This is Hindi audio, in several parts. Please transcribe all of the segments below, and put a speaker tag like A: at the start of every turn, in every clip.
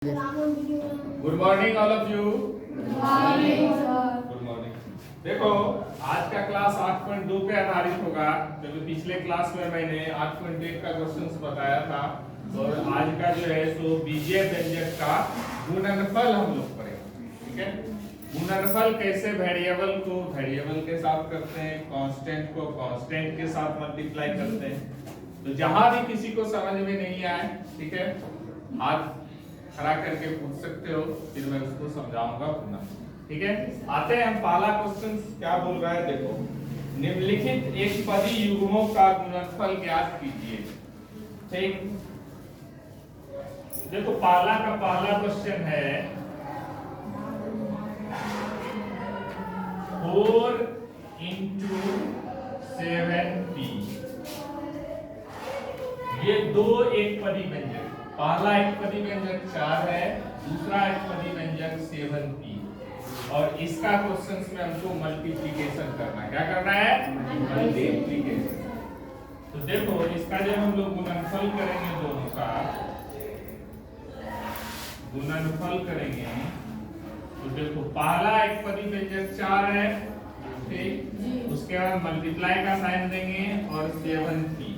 A: Good morning all of you. Good morning. देखो आज का क्लास 8.2 पे आधारित होगा, क्योंकि पिछले क्लास में मैंने 8.1 का क्वेश्चंस बताया था। और आज का जो है सो बीजीय व्यंजक का गुणनफल हम लोग पढ़ेंगे। ठीक है, गुणनफल कैसे वेरिएबल को वेरिएबल के साथ करते हैं, कांस्टेंट को कांस्टेंट के साथ मल्टीप्लाई करते हैं। तो जहां भी किसी को समझ में नहीं आए, ठीक है, हाथ खड़ा करके पूछ सकते हो, फिर मैं उसको समझाऊंगा पुनः। ठीक है, आते हैं हम पहला क्वेश्चन क्या बोल रहा है। देखो, निम्नलिखित एक पदी युग्मों का गुणनफल ज्ञात कीजिए। ठीक, देखो पहला का पहला क्वेश्चन है 4 into 7p। ये दो एक पदी व्यंजक, पहला एक पदी व्यंजक 4 है, दूसरा एक पदी व्यंजक 7p। और इसका क्वेश्चंस में हमको मल्टीप्लिकेशन करना है। क्या करना है? मल्टीप्लिकेशन। तो देखो इसका जब हम लोग गुणनफल करेंगे, दोनों का गुणनफल करेंगे, तो देखो पहला एक पदी व्यंजक 4 है, ठीक, उसके बाद मल्टीप्लाई का साइन देंगे और 7p।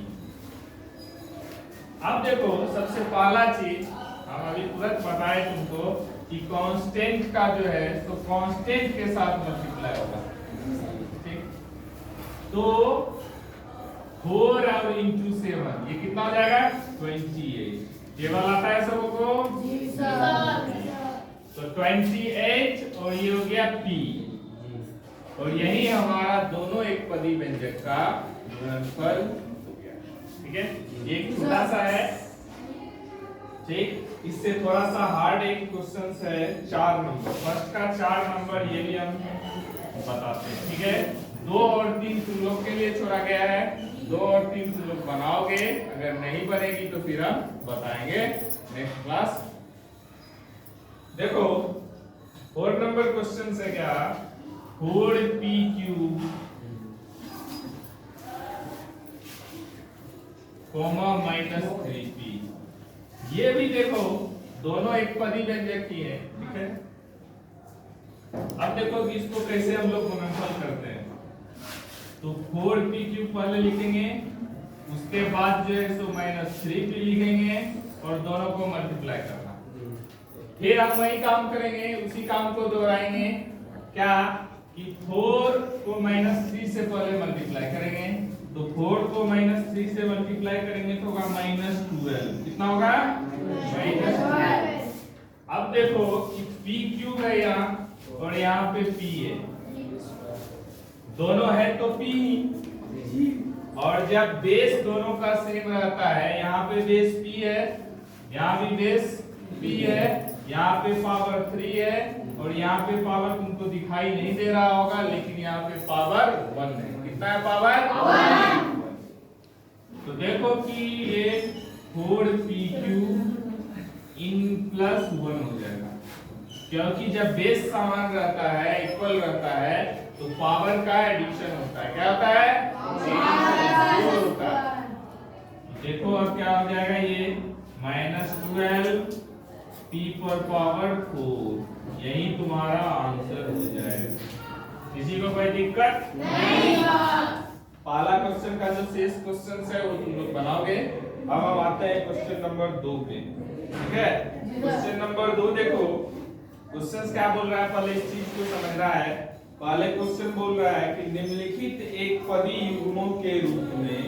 A: अब देखो सबसे पहला चीज हम अभी तुरंत बताए तुमको कि कांस्टेंट का जो है तो कांस्टेंट के साथ मल्टीप्लाई होगा। ठीक, तो 4 और इंटू 7 ये कितना हो जाएगा? 28। केवल आता है सबको जी सर। तो 28 और ये हो गया p। और यही हमारा दोनों एक पदी व्यंजक का गुणनफल हो गया। ठीक है, एक छोटा सा है, ठीक, इससे थोड़ा सा हार्ड एक क्वेश्चन है 4 नंबर। फर्स्ट का 4 नंबर ये भी हम बताते हैं। ठीक है, 2 और 3 तुम लोग के लिए छोड़ा गया है। 2 और 3 तुम लोग बनाओगे, अगर नहीं बनेगी तो फिर हम बताएंगे नेक्स्ट क्लास। देखो 4 नंबर क्वेश्चन है क्या, 4p³ माइनस 3p। ये भी देखो दोनों एक पदी व्यंजक ही है। ठीक है, अब देखो कि इसको कैसे हम लोग गुणनफल करते हैं। तो 4p³ पहले लिखेंगे, उसके बाद जो है सो माइनस 3p लिखेंगे और दोनों को मल्टीप्लाई करना। फिर हम वही काम करेंगे, उसी काम को दोहराएंगे। क्या कि 4 को माइनस 3 से पहले मल्टीप्लाई करेंगे, तो 4 को माइनस 3 से मल्टीप्लाई करेंगे तो होगा माइनस 12। कितना होगा? माइनस 12। अब देखो कि p³ है यहाँ और यहाँ पे p है, दोनों है तो p ही। और जब बेस दोनों का सेम रहता है, यहाँ पे बेस p है, यहाँ भी बेस p है, यहाँ पे पावर 3 है और यहाँ पे पावर तुमको दिखाई नहीं दे रहा होगा, लेकिन यहाँ पे पावर 1 है। कितना है पावर? 1। तो देखो कि ये 4p³ इन प्लस 1 हो जाएगा, क्योंकि जब बेस समान रहता है, इक्वल रहता है, तो पावर का एडिशन होता है। क्या होता है? जोड़ होता है। देखो अब क्या हो जाएगा, ये माइनस 12 p पर पावर 4। यही तुम्हारा आंसर हो जाएगा। किसी को कोई दिक्कत नहीं? पहला क्वेश्चन का जो शेष क्वेश्चन है वो तुम लोग बनाओगे। अब हम आते हैं क्वेश्चन नंबर 2 पे। ठीक है, क्वेश्चन नंबर 2 देखो क्वेश्चन क्या बोल रहा है, पहले इस चीज को समझना है। पहले क्वेश्चन बोल रहा है कि निम्नलिखित एक पदी युग्मों के रूप में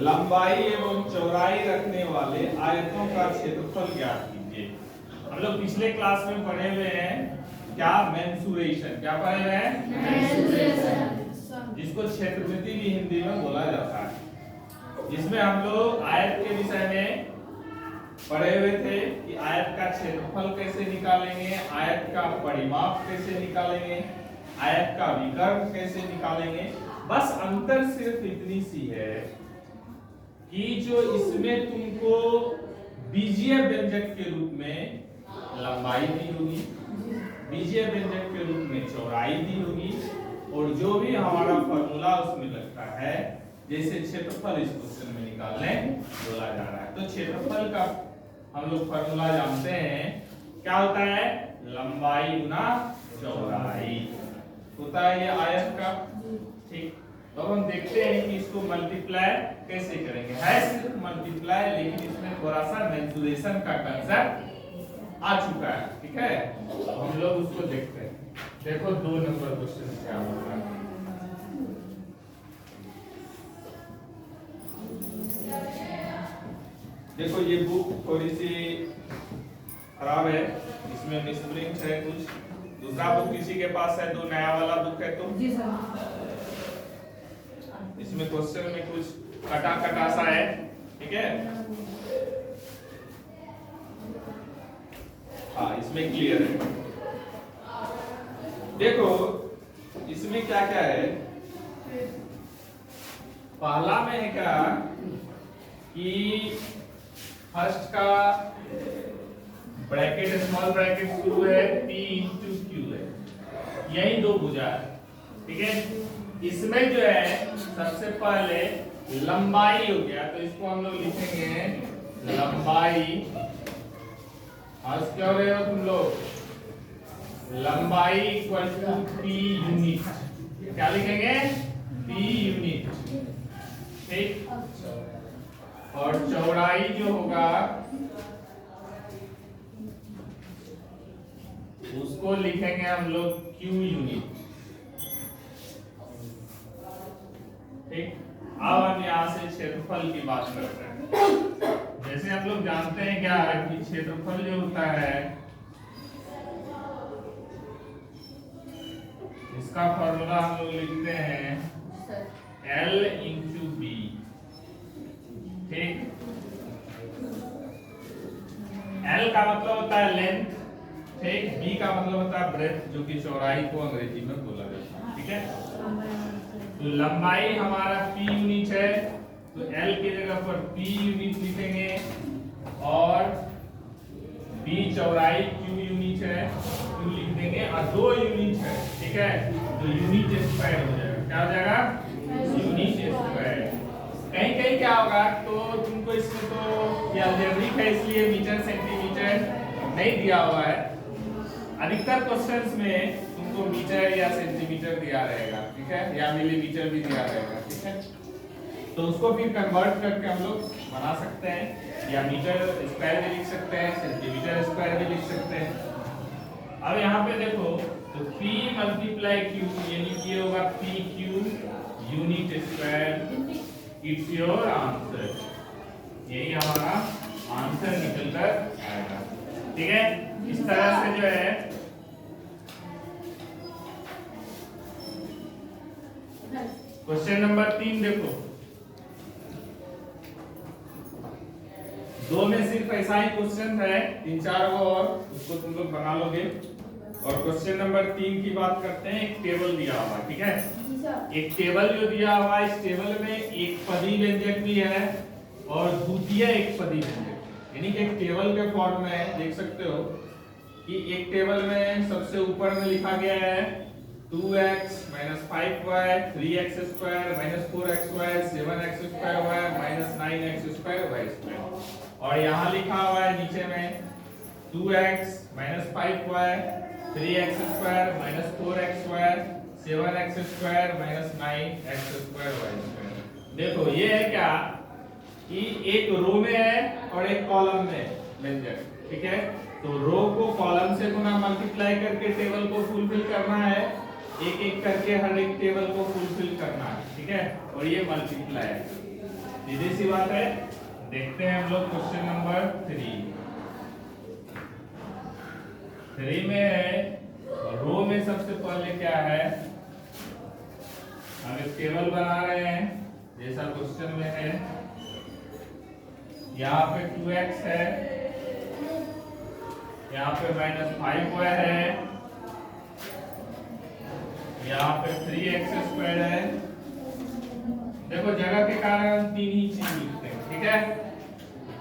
A: लंबाई एवं चौड़ाई रखने वाले आयतों का क्षेत्रफल ज्ञात कीजिए। हम लोग पिछले क्लास में पढ़े हुए हैं क्या, मेंसुरेशन। क्या पढ़े हुए हैं? मेंसुरेशन, जिसको क्षेत्रमिति भी हिंदी में बोला जाता है, जिसमें हम लोग आयत के विषय में पढ़े हुए थे कि आयत का क्षेत्रफल कैसे निकालेंगे, आयत का परिमाप कैसे निकालेंगे, आयत का विकर्ण कैसे निकालेंगे। बस अंतर सिर्फ इतनी सी है कि जो इसमें तुमको बीजीय व्यंजक के रूप में लंबाई दी होगी, बीजीय व्यंजक के रूप में चौड़ाई दी होगी, और जो भी हमारा फॉर्मूला उसमें लगता है, जैसे क्षेत्रफल इस क्वेश्चन में निकालने बोला जा रहा है। तो क्षेत्रफल का हम लोग फॉर्मूला जानते हैं क्या होता है, लंबाई गुना चौड़ाई होता है ये आयत का। ठीक, तो हम देखते हैं कि इसको मल्टीप्लाई कैसे करेंगे। है सिर्फ मल्टीप्लाई, लेकिन इसमें थोड़ा सा मेंसुरेशन का कंसेप्ट आ चुका है। ठीक है, तो हम लोग उसको देखते हैं। देखो 2 नंबर क्वेश्चन क्या होगा। देखो ये बुक थोड़ी सी खराब है, इसमें मिसप्रिंट है कुछ। दूसरा बुक किसी के पास है, 2 नया वाला बुक है तो
B: जी सर।
A: इसमें क्वेश्चन में कुछ कटा कटा सा है। ठीक है, हाँ इसमें क्लियर है। देखो इसमें क्या क्या है। पहला में है क्या कि फर्स्ट का ब्रैकेट स्मॉल ब्रैकेट शुरू है, P इंटू Q है, यही 2 भुजा है। ठीक है, इसमें जो है सबसे पहले लंबाई हो गया, तो इसको हम लोग लिखेंगे लंबाई। आज क्या हो रहे हो तुम लोग, लंबाई इक्वल टू P यूनिट। क्या लिखेंगे, P यूनिट। ठीक, और चौड़ाई जो होगा उसको लिखेंगे हम लोग Q यूनिट। ठीक, अब हम यहाँ से क्षेत्रफल की बात करते हैं। जैसे हम लोग जानते हैं क्या कि क्षेत्रफल जो होता है इसका फॉर्मूला हम लोग लिखते हैं L इंटू बी। ठीक, L का मतलब होता है लेंथ, ठीक, B का मतलब होता है ब्रेथ, जो कि चौड़ाई को अंग्रेजी में बोला जाता है। ठीक है, तो लंबाई हमारा P यूनिट है, तो L की जगह पर P यूनिट लिखेंगे, और B चौड़ाई Q यूनिट है, Q लिख देंगे, और 2 यूनिट है। ठीक है, तो यूनिट स्क्वायर हो जाएगा। क्या हो जाएगा, यूनिट स्क्वायर। कहीं कहीं क्या होगा, तो तुमको इसमें तो ये अलजेब्रिक है इसलिए मीटर सेंटीमीटर नहीं दिया हुआ है। अधिकतर क्वेश्चंस में तुमको मीटर या सेंटीमीटर दिया रहेगा। ठीक है, या मिलीमीटर भी दिया रहेगा। ठीक है, तो उसको फिर कन्वर्ट करके हम लोग बना सकते हैं, या मीटर स्क्वायर भी लिख सकते हैं, सेंटीमीटर स्क्वायर भी लिख सकते हैं। अब यहाँ पे देखो, तो P मल्टीप्लाई Q, यानी कि होगा PQ unit square. It's your answer, यही हमारा आंसर निकल कर आएगा। ठीक है, इस तरह से जो है क्वेश्चन नंबर 3 देखो, 2 में सिर्फ ऐसा ही क्वेश्चन है, 3-4 को और उसको तुम लोग बना लोगे। और क्वेश्चन नंबर 3 की बात करते हैं। एक टेबल दिया हुआ है। ठीक है, एक टेबल जो दिया हुआ है, इस टेबल में एक पदी व्यंजक भी है और द्वितीय एक पदी व्यंजक, यानी कि एक टेबल के फॉर्म में देख सकते हो कि एक टेबल में सबसे ऊपर में लिखा गया है 2x - 5y 3x² - 4xy 7x² - 9x² और यहाँ लिखा हुआ है नीचे में 2x - 5y 3x² - 4xy 7x² - 9x²y²। देखो ये है क्या कि एक रो में है और एक कॉलम में व्यंजक। ठीक है, तो रो को कॉलम से गुना मल्टीप्लाई करके टेबल को फुलफिल करना है, एक एक करके हर एक टेबल को फुलफिल करना है। ठीक है, और ये मल्टीप्लाई है, सीधी सी बात है। देखते हैं हम लोग क्वेश्चन नंबर 3 में है, रो में सबसे पहले क्या है, हम एक टेबल बना रहे हैं जैसा क्वेश्चन में है। यहाँ पे 2x है, यहाँ पे -5y है, यहाँ पे 3x² है। देखो जगह के कारण हम 3 ही चीज लिखते हैं। ठीक है,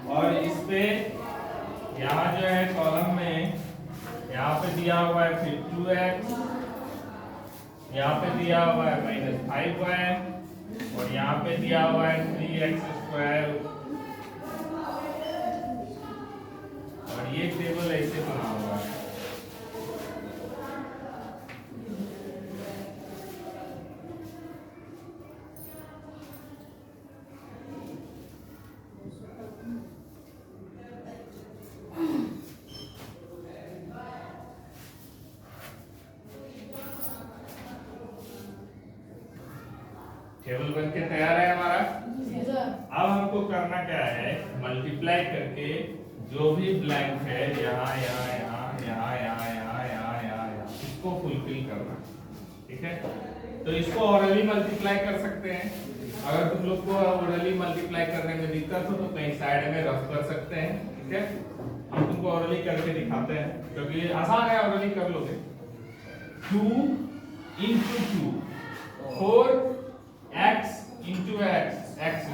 A: और इस पे यहाँ जो है कॉलम में यहाँ पे दिया हुआ है फिर 2x, यहाँ पे दिया हुआ है -5y और यहाँ पे दिया हुआ है 3x²। और ये टेबल ऐसे बना हुआ है। टेबल बन के तैयार है हमारा। अब हमको करना क्या है, मल्टीप्लाई करके जो भी ब्लैंक है यहाँ यहाँ यहाँ यहाँ यहाँ यहाँ यहाँ यहाँ यहाँ इसको फुलफिल करना, ठीक है। तो इसको ऑरली मल्टीप्लाई कर सकते हैं। अगर तुम लोग को ऑरली मल्टीप्लाई करने में दिक्कत हो तो कहीं साइड में रफ कर सकते हैं, ठीक है। हम तुमको ऑरली करके दिखाते हैं क्योंकि आसान है, ऑरली कर लोगे। 2 into 2 4x into x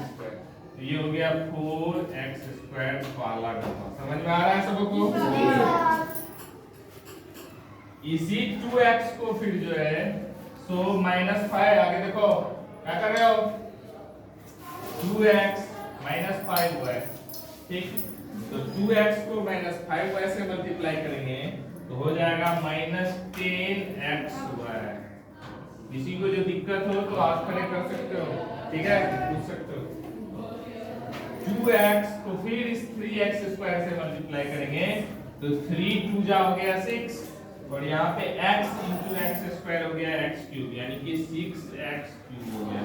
A: square, तो ये हो गया 4x स्क्वायर वाला डब्बा। समझ में आ रहा है सबको? इसी 2x को फिर जो है सो -5 आगे देखो क्या कर रहे हो, 2x -5 हुआ है, ठीक। तो 2x को -5 से मल्टीप्लाई करेंगे तो हो जाएगा -10x हुआ है। किसी को जो दिक्कत हो तो हाथ खड़े कर सकते हो, ठीक है, पूछ सकते हो। 2x को फिर इस 3x स्क्वायर से मल्टीप्लाई करेंगे तो 3 2 जा हो गया 6 और यहाँ पे x into x स्क्वायर हो गया x क्यूब, यानी कि 6x क्यूब हो गया।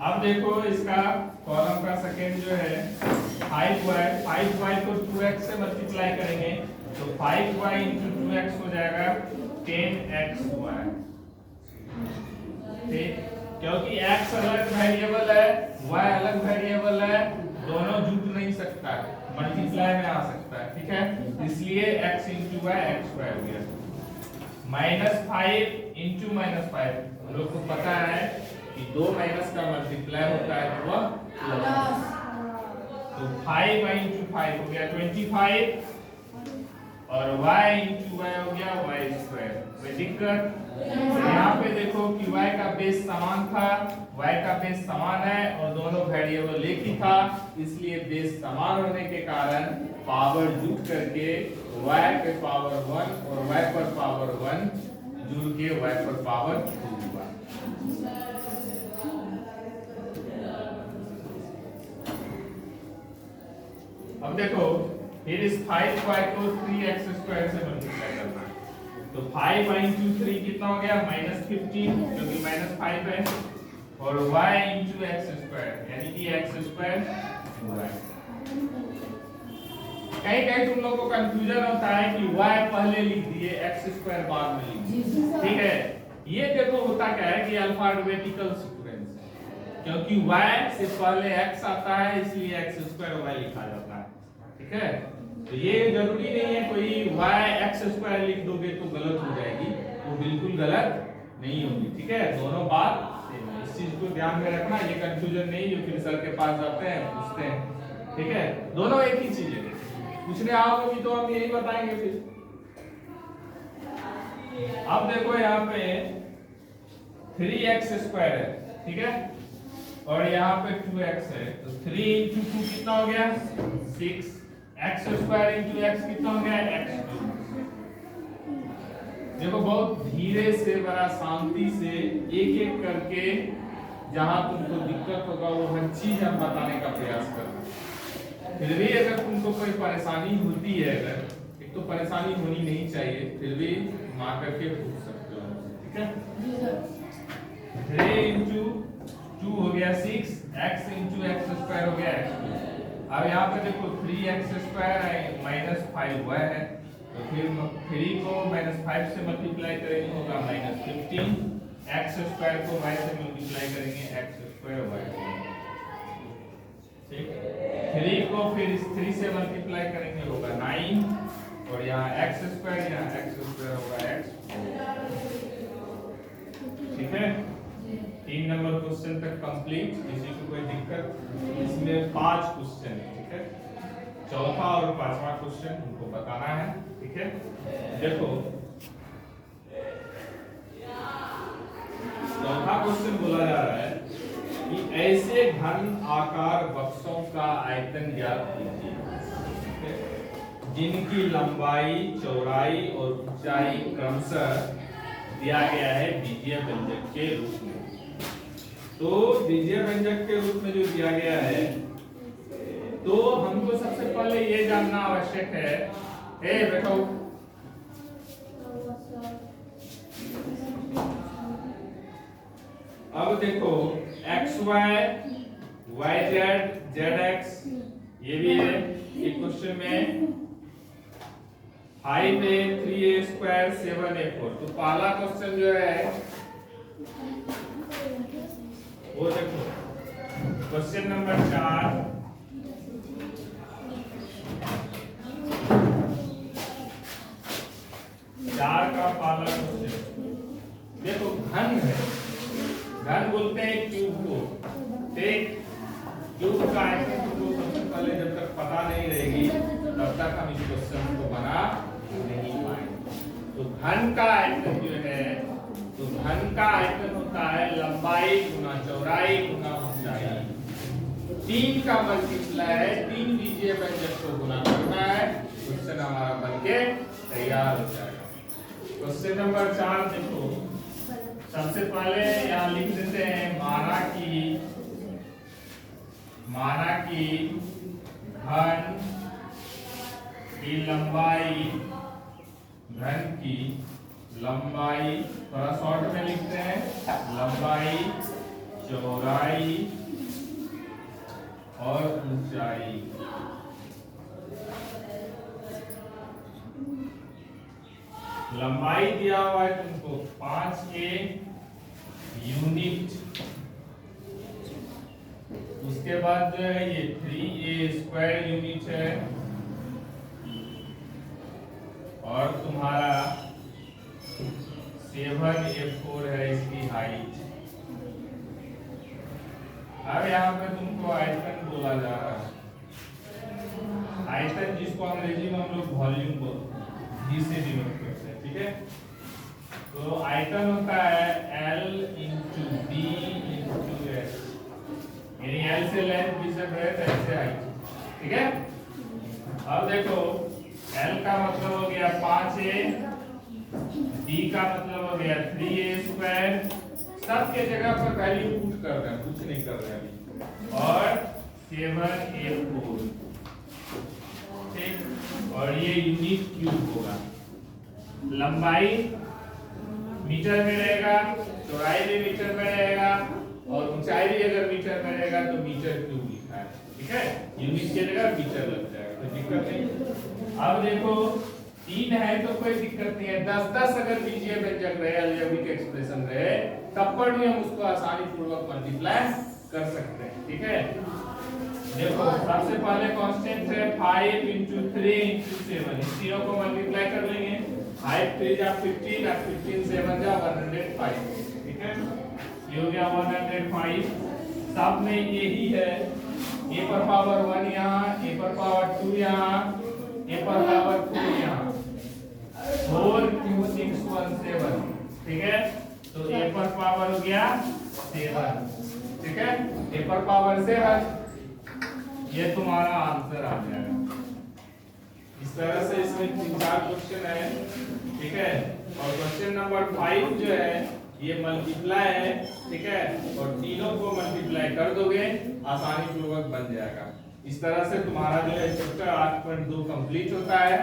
A: अब देखो इसका कॉलम का सेकंड जो है 5y, 5y को 2x से मल्टीप्लाई करेंगे तो 5y into 2x हो जाएगा 10xy, ठीक। क्योंकि x अलग वेरिएबल है, y अलग वेरिएबल है, दोनों जुट नहीं सकता है, मल्टीप्लाई में आ सकता है, ठीक है। इसलिए x into y x square हो गया। -5 into -5 हम लोग को पता है कि 2 माइनस का मल्टीप्लाई होता है तो वह प्लस, तो 5y into 5 हो गया 25 और y into y हो गया y स्क्वायर। कोई दिक्कत? यहाँ पे देखो कि y का बेस समान था, y का बेस समान है और दोनों वेरिएबल एक ही था, इसलिए बेस समान होने के कारण पावर जुड़ करके y पे पावर 1 और y पर पावर 1 जुड़ के y पर पावर 2 हुआ। अब देखो फिर इस 5y को 3x स्क्वायर से मल्टीप्लाई करना है तो 5y into 3 कितना हो गया -15 क्योंकि -5 है और y into x स्क्वायर यानी कि x स्क्वायर हुआ है। कहीं कहीं तुम लोगों को कंफ्यूजन होता है कि y पहले लिख दिए x स्क्वायर बाद में लिख दिए, ठीक है। ये देखो होता क्या है कि अल्फाबेटिकल सीक्वेंस, क्योंकि y से पहले x आता है इसलिए x स्क्वायर y लिखा जाता है, ठीक है। तो ये जरूरी नहीं है कोई y x स्क्वायर लिख दोगे तो गलत हो जाएगी, वो बिल्कुल गलत नहीं होगी, ठीक है। दोनों बात सेम है, इस चीज को ध्यान में रखना, ये कंफ्यूजन नहीं जो फिर सर के पास जाते हैं पूछते हैं, ठीक है। दोनों एक ही चीज है, पूछने आओगे भी तो हम यही बताएंगे फिर। अब देखो यहाँ पे 3x स्क्वायर है, ठीक है, और यहाँ पे 2x है तो 3 into 2 कितना हो गया 6, x स्क्वायर into x कितना हो गया x क्यूब। देखो बहुत धीरे से बड़ा शांति से एक एक करके जहां तुमको दिक्कत होगा वो हर चीज हम बताने का प्रयास करना। फिर भी अगर तुमको कोई परेशानी होती है, अगर एक तो परेशानी होनी नहीं चाहिए, फिर भी तुम आकर के पूछ सकते हो, ठीक है। 3 into 2 हो गया 6, x into x स्क्वायर हो गया x। अब यहाँ पे देखो 3x स्क्वायर है -5 हुआ है तो फिर 3 को -5 से मल्टीप्लाई करेंगे होगा -15, x स्क्वायर को y से मल्टीप्लाई करेंगे x स्क्वायर y, ठीक। 3 को फिर इस 3 से मल्टीप्लाई करेंगे होगा 9 और यहाँ x स्क्वायर यहाँ x स्क्वायर होगा x, ठीक है। 3 नंबर क्वेश्चन तक कंप्लीट, किसी को कोई दिक्कत? इसमें 5 क्वेश्चन है, ठीक है। चौथा और 5वां क्वेश्चन उनको बताना है, ठीक है। देखो चौथा क्वेश्चन बोला जा रहा है कि ऐसे घन आकार बक्सों का आयतन ज्ञात कीजिए जिनकी लंबाई, चौड़ाई और ऊंचाई क्रमशः दिया गया है बीजीय व्यंजक के रूप में। तो बीजीय व्यंजक के रूप में जो दिया गया है तो हमको सबसे पहले ये जानना आवश्यक है, बैठो, अब देखो X Y Y Z Z X ये भी है एक क्वेश्चन में 5a 3a स्क्वायर 7a4। तो पहला क्वेश्चन जो है वो देखो क्वेश्चन नंबर 4 का पहला क्वेश्चन देखो घन है, घन बोलते हैं क्यूब को। ठीक, क्यूब का आयतन तो सबसे पहले जब तक पता नहीं रहेगी तब तक हम इस क्वेश्चन को बना नहीं पाएंगे। तो घन का आयतन जो है, तो घन का आयतन होता है लंबाई गुना चौड़ाई गुना ऊंचाई। 3 का मल्टीप्लाई है, 3 बीजीय व्यंजक को गुना करना है, क्वेश्चन हमारा बनके तैयार हो जाएगा। क्वेश्चन नंबर 4 देखो, सबसे पहले यहाँ लिख देते हैं माना कि घन की लंबाई, घन की लंबाई थोड़ा शॉर्ट में लिखते हैं, लंबाई चौड़ाई और ऊंचाई। लंबाई दिया हुआ है तुमको 5a यूनिट, उसके बाद जो है ये 3a स्क्वायर यूनिट है, और तुम्हारा 7a4 है इसकी हाइट। अब यहाँ पे तुमको आयतन बोला जा रहा है, आयतन जिसको अंग्रेजी में हम लोग वॉल्यूम बोलते हैं, जिसे डिनोट करते हैं। ठीक है, तो आयतन होता है L into D into S, यानी L से लेंथ, B से ब्रेथ, S से हाइट। ठीक है, अब देखो L का मतलब हो गया 5a, D का मतलब हो गया 3a स्क्वायर, सबके जगह पर वैल्यू पुट कर रहे हैं, कुछ नहीं कर रहे हैं, और 7a4। ठीक, और ये यूनिट क्यूब होगा। लंबाई मीटर में रहेगा, चौड़ाई भी मीटर में रहेगा, और ऊंचाई भी अगर मीटर में रहेगा तो मीटर क्यूब लिखा है। ठीक है, यूनिट की जगह मीटर लग जाएगा, कोई दिक्कत नहीं। अब देखो 3 है तो कोई दिक्कत नहीं है, 10-10 अगर बीजीय व्यंजक रहे, अलजेब्रिक एक्सप्रेशन रहे, तब पर भी हम उसको आसानी पूर्वक मल्टीप्लाई कर सकते हैं। ठीक है, देखो सबसे पहले कांस्टेंट है 5 इंटू 3 इंटू 7, इन तीनों को मल्टीप्लाई कर लेंगे। 5 3 जा 15 और 15 7 जा 105। ठीक है, ये हो गया 105। सब में यही है, a पर पावर 1 यहाँ, a पर पावर 2 यहाँ, a पर पावर 4 यहाँ, 4 क्यूब 6 1 7। ठीक है, तो a पर पावर हो गया 7। ठीक है, a पर पावर 7, ये तुम्हारा आंसर आ जाएगा। इस तरह से इसमें 3-4 क्वेश्चन है। ठीक है, और क्वेश्चन नंबर 5 जो है ये मल्टीप्लाई है। ठीक है, और तीनों को मल्टीप्लाई कर दोगे, आसानी पूर्वक बन जाएगा। इस तरह से तुम्हारा जो है चैप्टर 8.2 कंप्लीट होता है।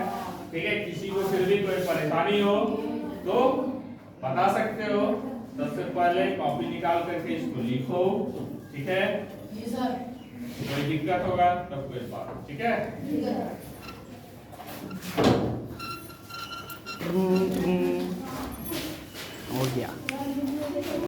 A: ठीक है, किसी को फिर भी कोई परेशानी हो तो बता सकते हो। सबसे पहले कॉपी निकाल करके इसको लिखो। ठीक है जी सर, कोई दिक्कत होगा तब कोई बात। ठीक है।